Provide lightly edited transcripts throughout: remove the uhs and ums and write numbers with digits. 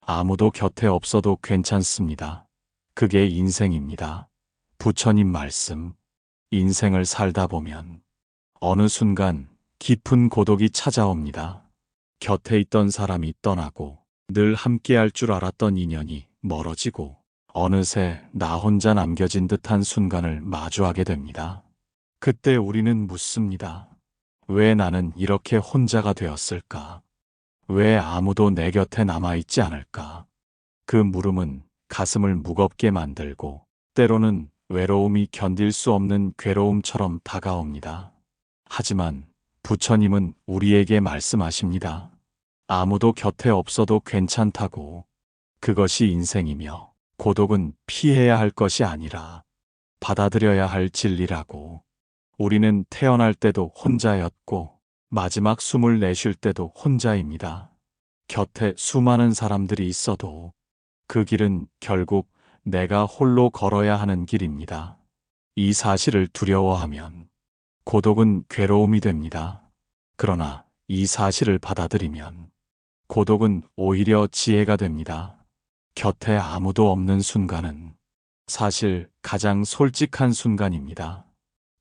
아무도 곁에 없어도 괜찮습니다. 그게 인생입니다. 부처님 말씀. 인생을 살다 보면 어느 순간 깊은 고독이 찾아옵니다. 곁에 있던 사람이 떠나고 늘 함께할 줄 알았던 인연이 멀어지고 어느새 나 혼자 남겨진 듯한 순간을 마주하게 됩니다. 그때 우리는 묻습니다. 왜 나는 이렇게 혼자가 되었을까? 왜 아무도 내 곁에 남아있지 않을까? 그 물음은 가슴을 무겁게 만들고 때로는 외로움이 견딜 수 없는 괴로움처럼 다가옵니다. 하지만 부처님은 우리에게 말씀하십니다. 아무도 곁에 없어도 괜찮다고. 그것이 인생이며 고독은 피해야 할 것이 아니라 받아들여야 할 진리라고. 우리는 태어날 때도 혼자였고 마지막 숨을 내쉴 때도 혼자입니다. 곁에 수많은 사람들이 있어도 그 길은 결국 내가 홀로 걸어야 하는 길입니다. 이 사실을 두려워하면 고독은 괴로움이 됩니다. 그러나 이 사실을 받아들이면 고독은 오히려 지혜가 됩니다. 곁에 아무도 없는 순간은 사실 가장 솔직한 순간입니다.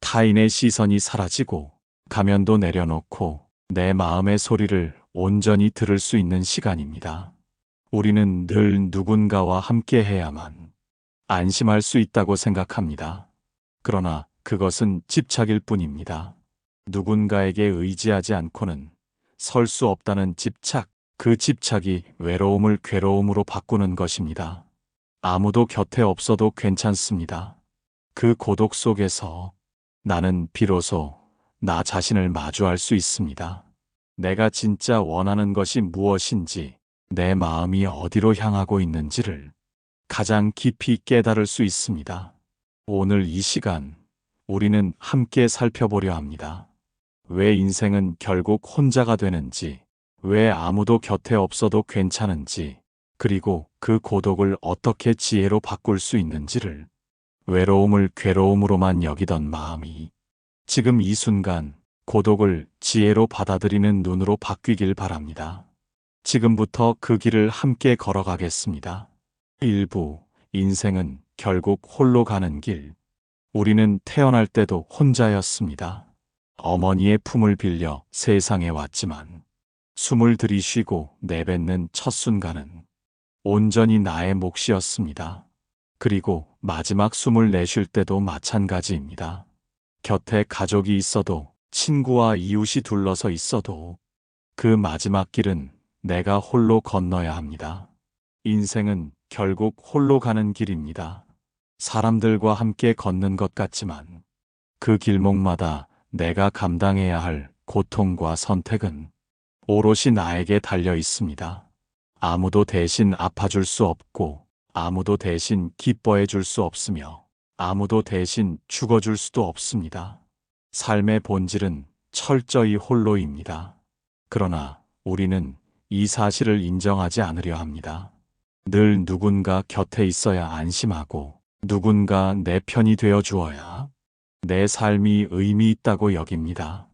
타인의 시선이 사라지고 가면도 내려놓고 내 마음의 소리를 온전히 들을 수 있는 시간입니다. 우리는 늘 누군가와 함께 해야만 안심할 수 있다고 생각합니다. 그러나 그것은 집착일 뿐입니다. 누군가에게 의지하지 않고는 설 수 없다는 집착, 그 집착이 외로움을 괴로움으로 바꾸는 것입니다. 아무도 곁에 없어도 괜찮습니다. 그 고독 속에서 나는 비로소 나 자신을 마주할 수 있습니다. 내가 진짜 원하는 것이 무엇인지, 내 마음이 어디로 향하고 있는지를 가장 깊이 깨달을 수 있습니다. 오늘 이 시간, 우리는 함께 살펴보려 합니다. 왜 인생은 결국 혼자가 되는지, 왜 아무도 곁에 없어도 괜찮은지, 그리고 그 고독을 어떻게 지혜로 바꿀 수 있는지를. 외로움을 괴로움으로만 여기던 마음이 지금 이 순간 고독을 지혜로 받아들이는 눈으로 바뀌길 바랍니다. 지금부터 그 길을 함께 걸어가겠습니다. 1부, 인생은 결국 홀로 가는 길. 우리는 태어날 때도 혼자였습니다. 어머니의 품을 빌려 세상에 왔지만 숨을 들이쉬고 내뱉는 첫 순간은 온전히 나의 몫이었습니다. 그리고 마지막 숨을 내쉴 때도 마찬가지입니다. 곁에 가족이 있어도 친구와 이웃이 둘러서 있어도 그 마지막 길은 내가 홀로 건너야 합니다. 인생은 결국 홀로 가는 길입니다. 사람들과 함께 걷는 것 같지만 그 길목마다 내가 감당해야 할 고통과 선택은 오롯이 나에게 달려 있습니다. 아무도 대신 아파줄 수 없고 아무도 대신 기뻐해 줄 수 없으며 아무도 대신 죽어줄 수도 없습니다. 삶의 본질은 철저히 홀로입니다. 그러나 우리는 이 사실을 인정하지 않으려 합니다. 늘 누군가 곁에 있어야 안심하고 누군가 내 편이 되어 주어야 내 삶이 의미 있다고 여깁니다.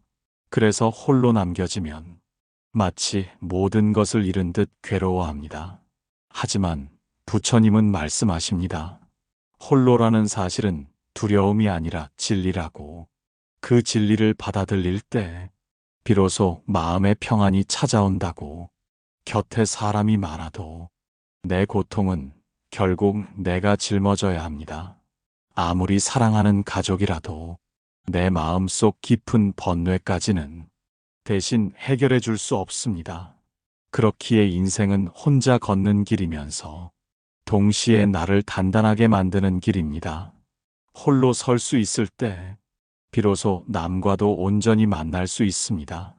그래서 홀로 남겨지면 마치 모든 것을 잃은 듯 괴로워합니다. 하지만 부처님은 말씀하십니다. 홀로라는 사실은 두려움이 아니라 진리라고. 그 진리를 받아들일 때 비로소 마음의 평안이 찾아온다고. 곁에 사람이 많아도 내 고통은 결국 내가 짊어져야 합니다. 아무리 사랑하는 가족이라도 내 마음속 깊은 번뇌까지는 대신 해결해 줄 수 없습니다. 그렇기에 인생은 혼자 걷는 길이면서 동시에 나를 단단하게 만드는 길입니다. 홀로 설 수 있을 때 비로소 남과도 온전히 만날 수 있습니다.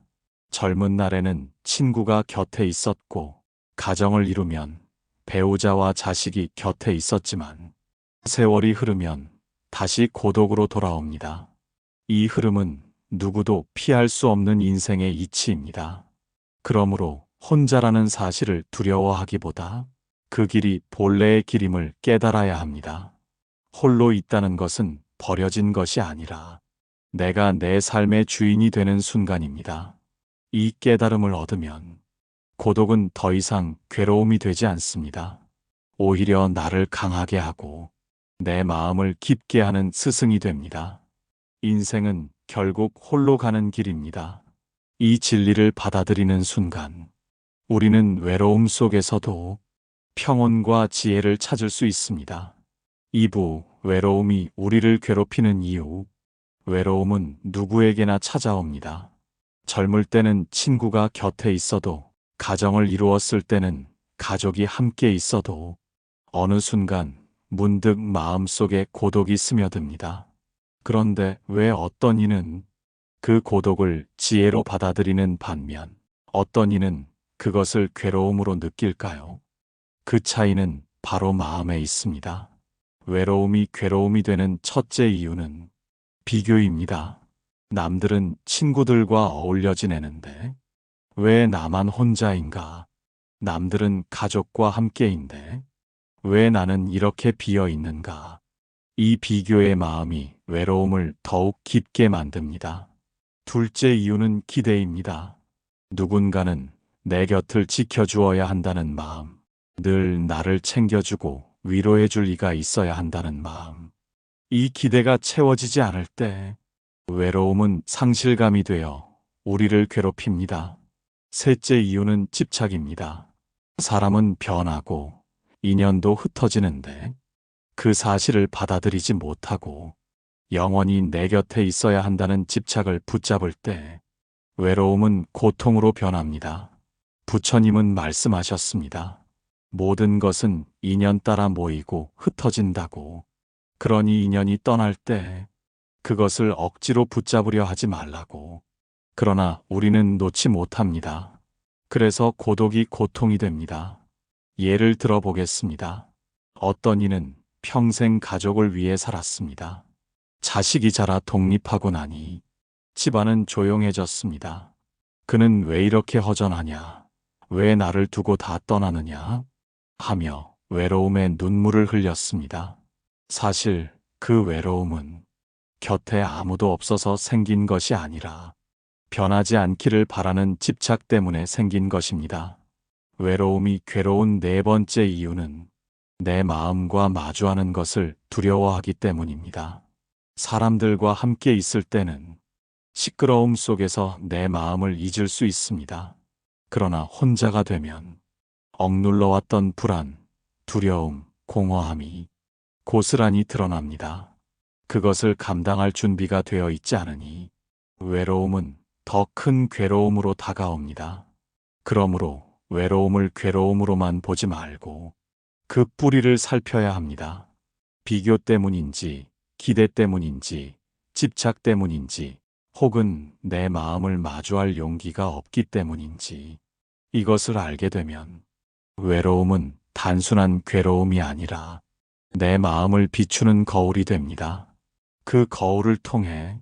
젊은 날에는 친구가 곁에 있었고 가정을 이루면 배우자와 자식이 곁에 있었지만 세월이 흐르면 다시 고독으로 돌아옵니다. 이 흐름은 누구도 피할 수 없는 인생의 이치입니다. 그러므로 혼자라는 사실을 두려워하기보다 그 길이 본래의 길임을 깨달아야 합니다. 홀로 있다는 것은 버려진 것이 아니라 내가 내 삶의 주인이 되는 순간입니다. 이 깨달음을 얻으면 고독은 더 이상 괴로움이 되지 않습니다. 오히려 나를 강하게 하고 내 마음을 깊게 하는 스승이 됩니다. 인생은 결국 홀로 가는 길입니다. 이 진리를 받아들이는 순간 우리는 외로움 속에서도 평온과 지혜를 찾을 수 있습니다. 2부 외로움이 우리를 괴롭히는 이유. 외로움은 누구에게나 찾아옵니다. 젊을 때는 친구가 곁에 있어도, 가정을 이루었을 때는 가족이 함께 있어도 어느 순간 문득 마음속에 고독이 스며듭니다. 그런데 왜 어떤 이는 그 고독을 지혜로 받아들이는 반면 어떤 이는 그것을 괴로움으로 느낄까요? 그 차이는 바로 마음에 있습니다. 외로움이 괴로움이 되는 첫째 이유는 비교입니다. 남들은 친구들과 어울려 지내는데 왜 나만 혼자인가? 남들은 가족과 함께인데 왜 나는 이렇게 비어 있는가? 이 비교의 마음이 외로움을 더욱 깊게 만듭니다. 둘째 이유는 기대입니다. 누군가는 내 곁을 지켜주어야 한다는 마음, 늘 나를 챙겨주고 위로해줄 이가 있어야 한다는 마음. 이 기대가 채워지지 않을 때 외로움은 상실감이 되어 우리를 괴롭힙니다. 셋째 이유는 집착입니다. 사람은 변하고 인연도 흩어지는데 그 사실을 받아들이지 못하고 영원히 내 곁에 있어야 한다는 집착을 붙잡을 때 외로움은 고통으로 변합니다. 부처님은 말씀하셨습니다. 모든 것은 인연 따라 모이고 흩어진다고. 그러니 인연이 떠날 때 그것을 억지로 붙잡으려 하지 말라고. 그러나 우리는 놓지 못합니다. 그래서 고독이 고통이 됩니다. 예를 들어 보겠습니다. 어떤 이는 평생 가족을 위해 살았습니다. 자식이 자라 독립하고 나니 집안은 조용해졌습니다. 그는 왜 이렇게 허전하냐? 왜 나를 두고 다 떠나느냐? 하며 외로움에 눈물을 흘렸습니다. 사실 그 외로움은 곁에 아무도 없어서 생긴 것이 아니라 변하지 않기를 바라는 집착 때문에 생긴 것입니다. 외로움이 괴로운 네 번째 이유는 내 마음과 마주하는 것을 두려워하기 때문입니다. 사람들과 함께 있을 때는 시끄러움 속에서 내 마음을 잊을 수 있습니다. 그러나 혼자가 되면 억눌러왔던 불안, 두려움, 공허함이 고스란히 드러납니다. 그것을 감당할 준비가 되어 있지 않으니 외로움은 더 큰 괴로움으로 다가옵니다. 그러므로 외로움을 괴로움으로만 보지 말고 그 뿌리를 살펴야 합니다. 비교 때문인지, 기대 때문인지, 집착 때문인지, 혹은 내 마음을 마주할 용기가 없기 때문인지, 이것을 알게 되면 외로움은 단순한 괴로움이 아니라 내 마음을 비추는 거울이 됩니다. 그 거울을 통해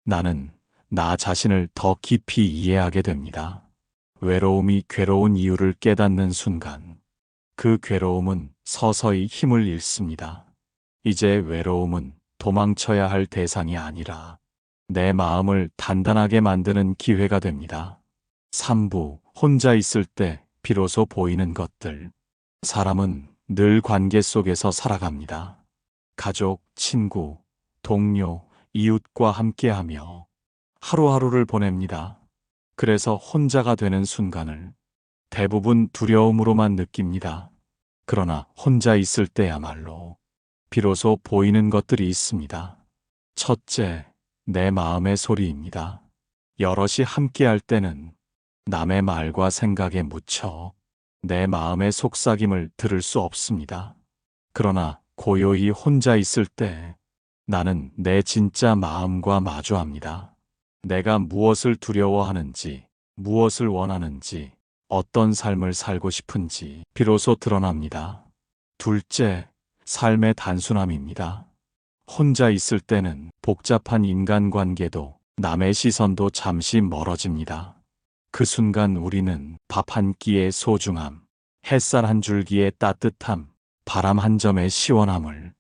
나는 나 자신을 더 깊이 이해하게 됩니다. 외로움이 괴로운 이유를 깨닫는 순간 그 괴로움은 서서히 힘을 잃습니다. 이제 외로움은 도망쳐야 할 대상이 아니라 내 마음을 단단하게 만드는 기회가 됩니다. 3부 혼자 있을 때 비로소 보이는 것들. 사람은 늘 관계 속에서 살아갑니다. 가족, 친구, 동료, 이웃과 함께하며 하루하루를 보냅니다. 그래서 혼자가 되는 순간을 대부분 두려움으로만 느낍니다. 그러나 혼자 있을 때야말로 비로소 보이는 것들이 있습니다. 첫째, 내 마음의 소리입니다. 여럿이 함께할 때는 남의 말과 생각에 묻혀 내 마음의 속삭임을 들을 수 없습니다. 그러나 고요히 혼자 있을 때 나는 내 진짜 마음과 마주합니다. 내가 무엇을 두려워하는지, 무엇을 원하는지, 어떤 삶을 살고 싶은지 비로소 드러납니다. 둘째, 삶의 단순함입니다. 혼자 있을 때는 복잡한 인간관계도 남의 시선도 잠시 멀어집니다. 그 순간 우리는 밥 한 끼의 소중함, 햇살 한 줄기의 따뜻함, 바람 한 점의 시원함을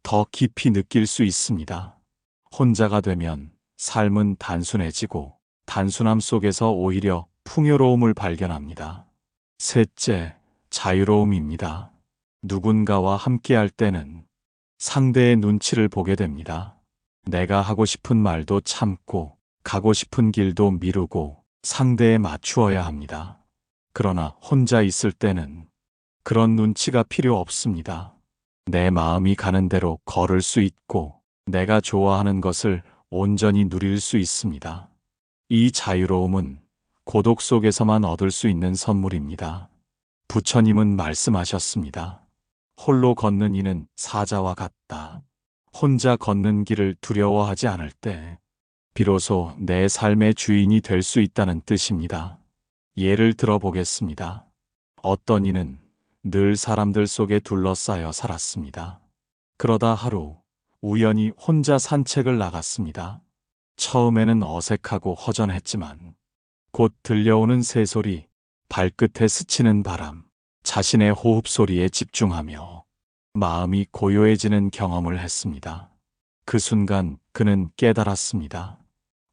더 깊이 느낄 수 있습니다. 혼자가 되면 삶은 단순해지고 단순함 속에서 오히려 풍요로움을 발견합니다. 셋째, 자유로움입니다. 누군가와 함께할 때는 상대의 눈치를 보게 됩니다. 내가 하고 싶은 말도 참고, 가고 싶은 길도 미루고 상대에 맞추어야 합니다. 그러나 혼자 있을 때는 그런 눈치가 필요 없습니다. 내 마음이 가는 대로 걸을 수 있고, 내가 좋아하는 것을 온전히 누릴 수 있습니다. 이 자유로움은 고독 속에서만 얻을 수 있는 선물입니다. 부처님은 말씀하셨습니다. 홀로 걷는 이는 사자와 같다. 혼자 걷는 길을 두려워하지 않을 때, 비로소 내 삶의 주인이 될 수 있다는 뜻입니다. 예를 들어보겠습니다. 어떤 이는 늘 사람들 속에 둘러싸여 살았습니다. 그러다 하루 우연히 혼자 산책을 나갔습니다. 처음에는 어색하고 허전했지만 곧 들려오는 새소리, 발끝에 스치는 바람, 자신의 호흡 소리에 집중하며 마음이 고요해지는 경험을 했습니다. 그 순간 그는 깨달았습니다.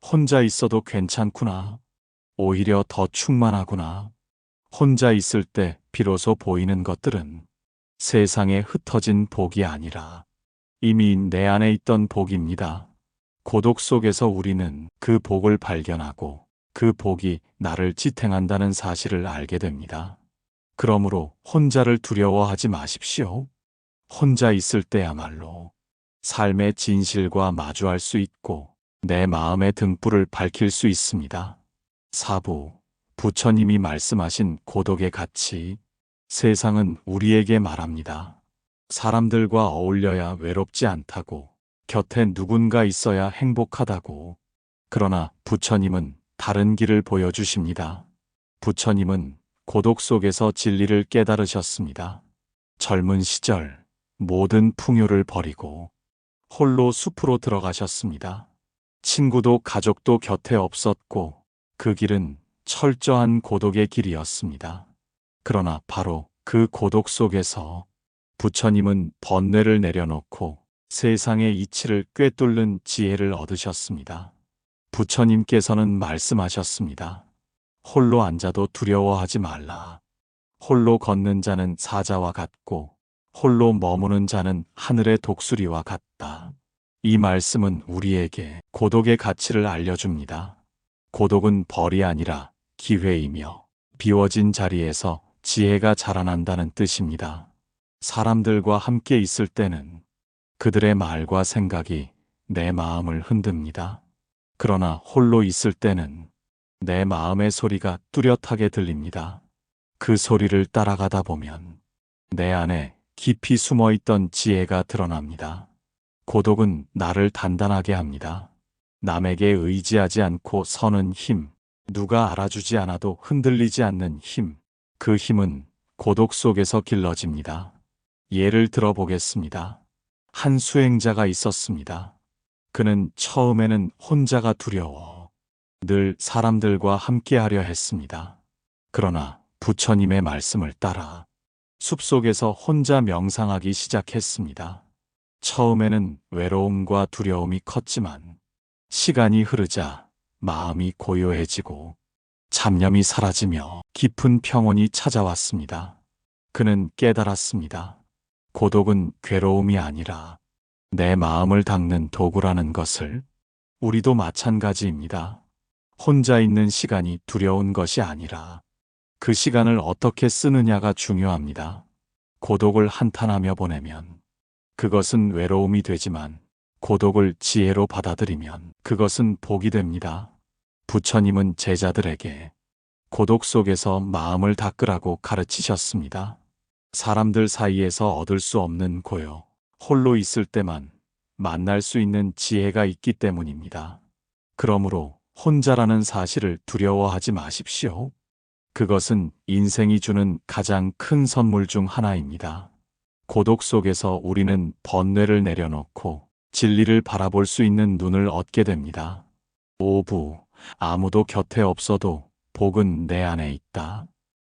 혼자 있어도 괜찮구나. 오히려 더 충만하구나. 혼자 있을 때 비로소 보이는 것들은 세상에 흩어진 복이 아니라 이미 내 안에 있던 복입니다. 고독 속에서 우리는 그 복을 발견하고 그 복이 나를 지탱한다는 사실을 알게 됩니다. 그러므로 혼자를 두려워하지 마십시오. 혼자 있을 때야말로 삶의 진실과 마주할 수 있고 내 마음의 등불을 밝힐 수 있습니다. 사부, 부처님이 말씀하신 고독의 가치. 세상은 우리에게 말합니다. 사람들과 어울려야 외롭지 않다고, 곁에 누군가 있어야 행복하다고. 그러나 부처님은 다른 길을 보여주십니다. 부처님은 고독 속에서 진리를 깨달으셨습니다. 젊은 시절 모든 풍요를 버리고 홀로 숲으로 들어가셨습니다. 친구도 가족도 곁에 없었고 그 길은 철저한 고독의 길이었습니다. 그러나 바로 그 고독 속에서 부처님은 번뇌를 내려놓고 세상의 이치를 꿰뚫는 지혜를 얻으셨습니다. 부처님께서는 말씀하셨습니다. 홀로 앉아도 두려워하지 말라. 홀로 걷는 자는 사자와 같고 홀로 머무는 자는 하늘의 독수리와 같다. 이 말씀은 우리에게 고독의 가치를 알려줍니다. 고독은 벌이 아니라 기회이며 비워진 자리에서 지혜가 자라난다는 뜻입니다. 사람들과 함께 있을 때는 그들의 말과 생각이 내 마음을 흔듭니다. 그러나 홀로 있을 때는 내 마음의 소리가 뚜렷하게 들립니다. 그 소리를 따라가다 보면 내 안에 깊이 숨어 있던 지혜가 드러납니다. 고독은 나를 단단하게 합니다. 남에게 의지하지 않고 서는 힘, 누가 알아주지 않아도 흔들리지 않는 힘, 그 힘은 고독 속에서 길러집니다. 예를 들어보겠습니다. 한 수행자가 있었습니다. 그는 처음에는 혼자가 두려워 늘 사람들과 함께하려 했습니다. 그러나 부처님의 말씀을 따라 숲속에서 혼자 명상하기 시작했습니다. 처음에는 외로움과 두려움이 컸지만 시간이 흐르자 마음이 고요해지고 잡념이 사라지며 깊은 평온이 찾아왔습니다. 그는 깨달았습니다. 고독은 괴로움이 아니라 내 마음을 닦는 도구라는 것을. 우리도 마찬가지입니다. 혼자 있는 시간이 두려운 것이 아니라 그 시간을 어떻게 쓰느냐가 중요합니다. 고독을 한탄하며 보내면 그것은 외로움이 되지만 고독을 지혜로 받아들이면 그것은 복이 됩니다. 부처님은 제자들에게 고독 속에서 마음을 닦으라고 가르치셨습니다. 사람들 사이에서 얻을 수 없는 고요, 홀로 있을 때만 만날 수 있는 지혜가 있기 때문입니다. 그러므로 혼자라는 사실을 두려워하지 마십시오. 그것은 인생이 주는 가장 큰 선물 중 하나입니다. 고독 속에서 우리는 번뇌를 내려놓고 진리를 바라볼 수 있는 눈을 얻게 됩니다. 오부, 아무도 곁에 없어도 복은 내 안에 있다.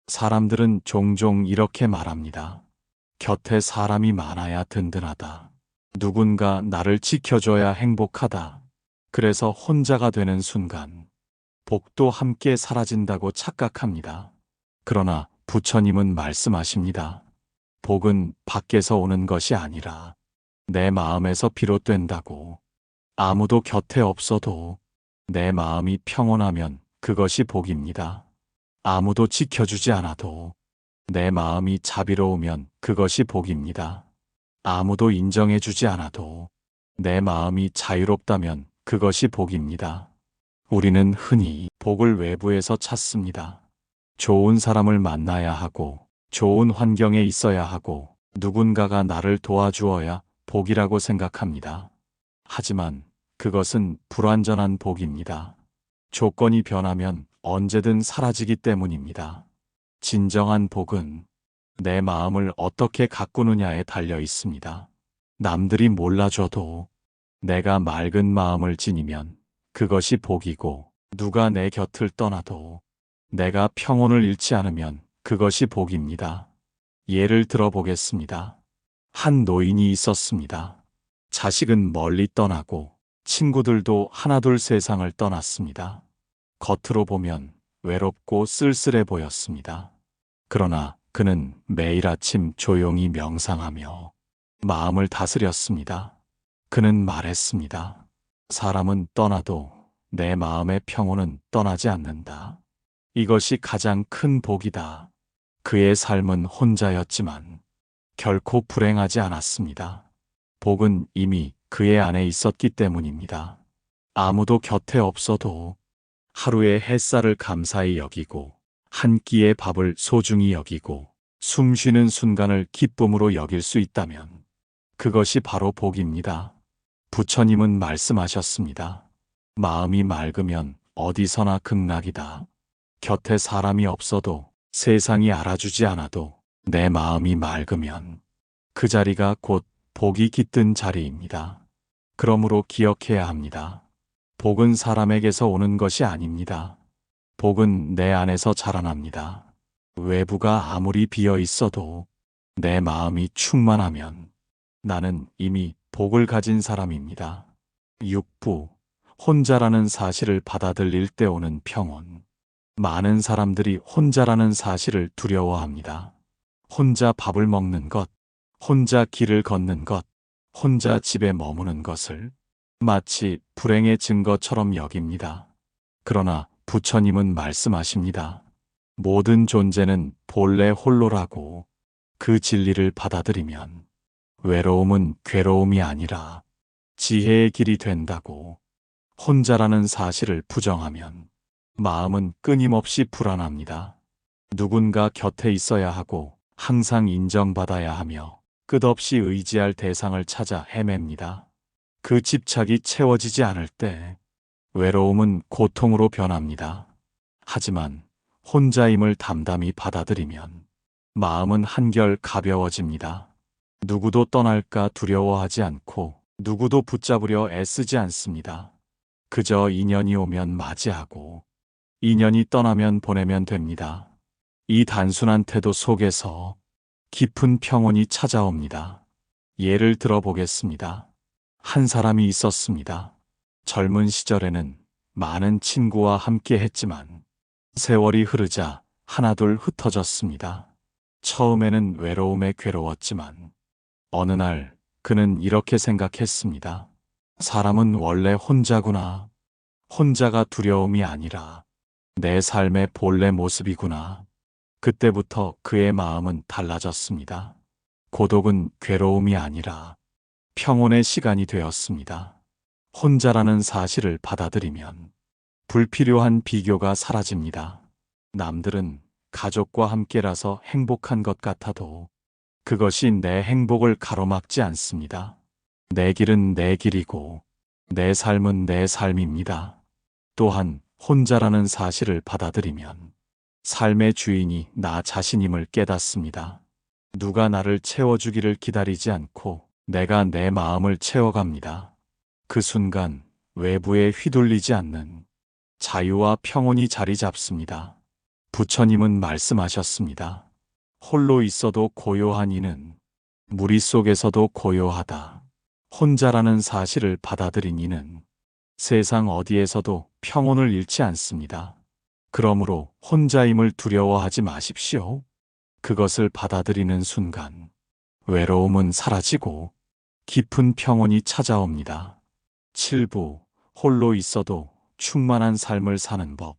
사람들은 종종 이렇게 말합니다. 곁에 사람이 많아야 든든하다. 누군가 나를 지켜줘야 행복하다. 그래서 혼자가 되는 순간 복도 함께 사라진다고 착각합니다. 그러나 부처님은 말씀하십니다. 복은 밖에서 오는 것이 아니라 내 마음에서 비롯된다고. 아무도 곁에 없어도 내 마음이 평온하면 그것이 복입니다. 아무도 지켜주지 않아도 내 마음이 자비로우면 그것이 복입니다. 아무도 인정해주지 않아도 내 마음이 자유롭다면 그것이 복입니다. 우리는 흔히 복을 외부에서 찾습니다. 좋은 사람을 만나야 하고, 좋은 환경에 있어야 하고, 누군가가 나를 도와주어야 복이라고 생각합니다. 하지만 그것은 불완전한 복입니다. 조건이 변하면 언제든 사라지기 때문입니다. 진정한 복은 내 마음을 어떻게 가꾸느냐에 달려 있습니다. 남들이 몰라줘도 내가 맑은 마음을 지니면 그것이 복이고, 누가 내 곁을 떠나도 내가 평온을 잃지 않으면 그것이 복입니다. 예를 들어 보겠습니다. 한 노인이 있었습니다. 자식은 멀리 떠나고 친구들도 하나둘 세상을 떠났습니다. 겉으로 보면 외롭고 쓸쓸해 보였습니다. 그러나 그는 매일 아침 조용히 명상하며 마음을 다스렸습니다. 그는 말했습니다. 사람은 떠나도 내 마음의 평온은 떠나지 않는다. 이것이 가장 큰 복이다. 그의 삶은 혼자였지만 결코 불행하지 않았습니다. 복은 이미 그의 안에 있었기 때문입니다. 아무도 곁에 없어도 하루의 햇살을 감사히 여기고, 한 끼의 밥을 소중히 여기고, 숨 쉬는 순간을 기쁨으로 여길 수 있다면 그것이 바로 복입니다. 부처님은 말씀하셨습니다. 마음이 맑으면 어디서나 극락이다. 곁에 사람이 없어도, 세상이 알아주지 않아도 내 마음이 맑으면 그 자리가 곧 복이 깃든 자리입니다. 그러므로 기억해야 합니다. 복은 사람에게서 오는 것이 아닙니다. 복은 내 안에서 자라납니다. 외부가 아무리 비어 있어도 내 마음이 충만하면 나는 이미 복을 가진 사람입니다. 6부, 혼자라는 사실을 받아들일 때 오는 평온. 많은 사람들이 혼자라는 사실을 두려워합니다. 혼자 밥을 먹는 것, 혼자 길을 걷는 것, 혼자 집에 머무는 것을 마치 불행의 증거처럼 여깁니다. 그러나 부처님은 말씀하십니다. 모든 존재는 본래 홀로라고. 그 진리를 받아들이면 외로움은 괴로움이 아니라 지혜의 길이 된다고. 혼자라는 사실을 부정하면 마음은 끊임없이 불안합니다. 누군가 곁에 있어야 하고, 항상 인정받아야 하며, 끝없이 의지할 대상을 찾아 헤맵니다. 그 집착이 채워지지 않을 때 외로움은 고통으로 변합니다. 하지만 혼자임을 담담히 받아들이면 마음은 한결 가벼워집니다. 누구도 떠날까 두려워하지 않고, 누구도 붙잡으려 애쓰지 않습니다. 그저 인연이 오면 맞이하고, 인연이 떠나면 보내면 됩니다. 이 단순한 태도 속에서 깊은 평온이 찾아옵니다. 예를 들어 보겠습니다. 한 사람이 있었습니다. 젊은 시절에는 많은 친구와 함께 했지만 세월이 흐르자 하나둘 흩어졌습니다. 처음에는 외로움에 괴로웠지만 어느 날 그는 이렇게 생각했습니다. 사람은 원래 혼자구나. 혼자가 두려움이 아니라 내 삶의 본래 모습이구나. 그때부터 그의 마음은 달라졌습니다. 고독은 괴로움이 아니라 평온의 시간이 되었습니다. 혼자라는 사실을 받아들이면 불필요한 비교가 사라집니다. 남들은 가족과 함께라서 행복한 것 같아도 그것이 내 행복을 가로막지 않습니다. 내 길은 내 길이고 내 삶은 내 삶입니다. 또한 혼자라는 사실을 받아들이면 삶의 주인이 나 자신임을 깨닫습니다. 누가 나를 채워주기를 기다리지 않고 내가 내 마음을 채워갑니다. 그 순간 외부에 휘둘리지 않는 자유와 평온이 자리 잡습니다. 부처님은 말씀하셨습니다. 홀로 있어도 고요한 이는 무리 속에서도 고요하다. 혼자라는 사실을 받아들인 이는 세상 어디에서도 평온을 잃지 않습니다. 그러므로 혼자임을 두려워하지 마십시오. 그것을 받아들이는 순간 외로움은 사라지고 깊은 평온이 찾아옵니다. 7부 홀로 있어도 충만한 삶을 사는 법.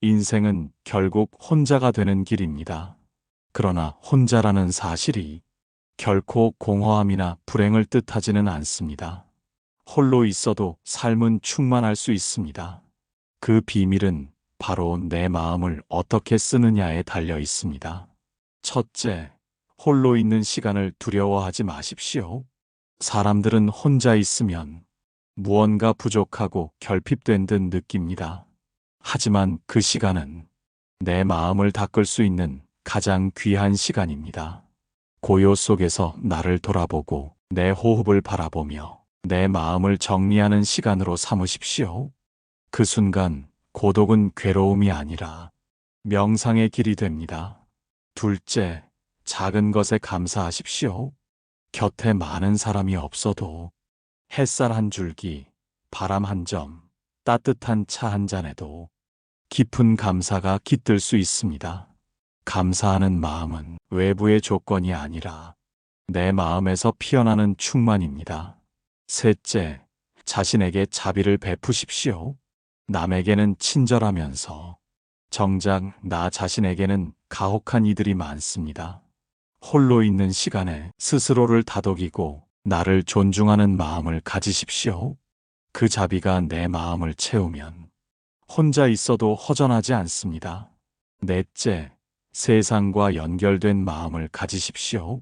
인생은 결국 혼자가 되는 길입니다. 그러나 혼자라는 사실이 결코 공허함이나 불행을 뜻하지는 않습니다. 홀로 있어도 삶은 충만할 수 있습니다. 그 비밀은 바로 내 마음을 어떻게 쓰느냐에 달려 있습니다. 첫째, 홀로 있는 시간을 두려워하지 마십시오. 사람들은 혼자 있으면 무언가 부족하고 결핍된 듯 느낍니다. 하지만 그 시간은 내 마음을 닦을 수 있는 가장 귀한 시간입니다. 고요 속에서 나를 돌아보고 내 호흡을 바라보며 내 마음을 정리하는 시간으로 삼으십시오. 그 순간 고독은 괴로움이 아니라 명상의 길이 됩니다. 둘째, 작은 것에 감사하십시오. 곁에 많은 사람이 없어도 햇살 한 줄기, 바람 한 점, 따뜻한 차 한 잔에도 깊은 감사가 깃들 수 있습니다. 감사하는 마음은 외부의 조건이 아니라 내 마음에서 피어나는 충만입니다. 셋째, 자신에게 자비를 베푸십시오. 남에게는 친절하면서 정작 나 자신에게는 가혹한 이들이 많습니다. 홀로 있는 시간에 스스로를 다독이고 나를 존중하는 마음을 가지십시오. 그 자비가 내 마음을 채우면 혼자 있어도 허전하지 않습니다. 넷째, 세상과 연결된 마음을 가지십시오.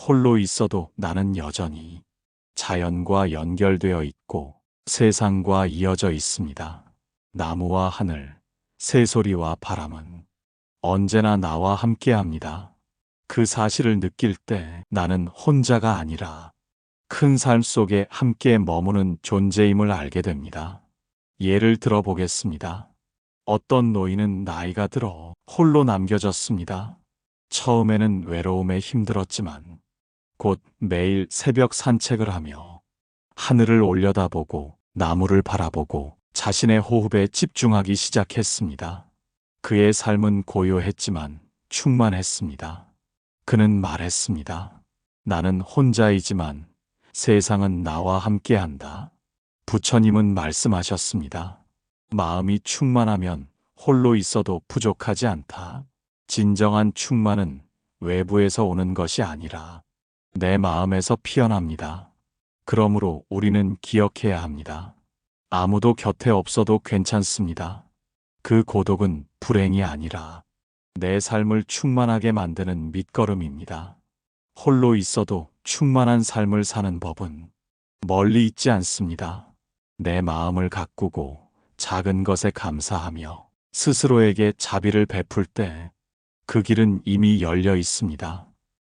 홀로 있어도 나는 여전히 자연과 연결되어 있고 세상과 이어져 있습니다. 나무와 하늘, 새소리와 바람은 언제나 나와 함께합니다. 그 사실을 느낄 때 나는 혼자가 아니라 큰 삶 속에 함께 머무는 존재임을 알게 됩니다. 예를 들어 보겠습니다. 어떤 노인은 나이가 들어 홀로 남겨졌습니다. 처음에는 외로움에 힘들었지만 곧 매일 새벽 산책을 하며 하늘을 올려다보고 나무를 바라보고 자신의 호흡에 집중하기 시작했습니다. 그의 삶은 고요했지만 충만했습니다. 그는 말했습니다. 나는 혼자이지만 세상은 나와 함께한다. 부처님은 말씀하셨습니다. 마음이 충만하면 홀로 있어도 부족하지 않다. 진정한 충만은 외부에서 오는 것이 아니라 내 마음에서 피어납니다. 그러므로 우리는 기억해야 합니다. 아무도 곁에 없어도 괜찮습니다. 그 고독은 불행이 아니라 내 삶을 충만하게 만드는 밑거름입니다. 홀로 있어도 충만한 삶을 사는 법은 멀리 있지 않습니다. 내 마음을 가꾸고 작은 것에 감사하며 스스로에게 자비를 베풀 때 그 길은 이미 열려 있습니다.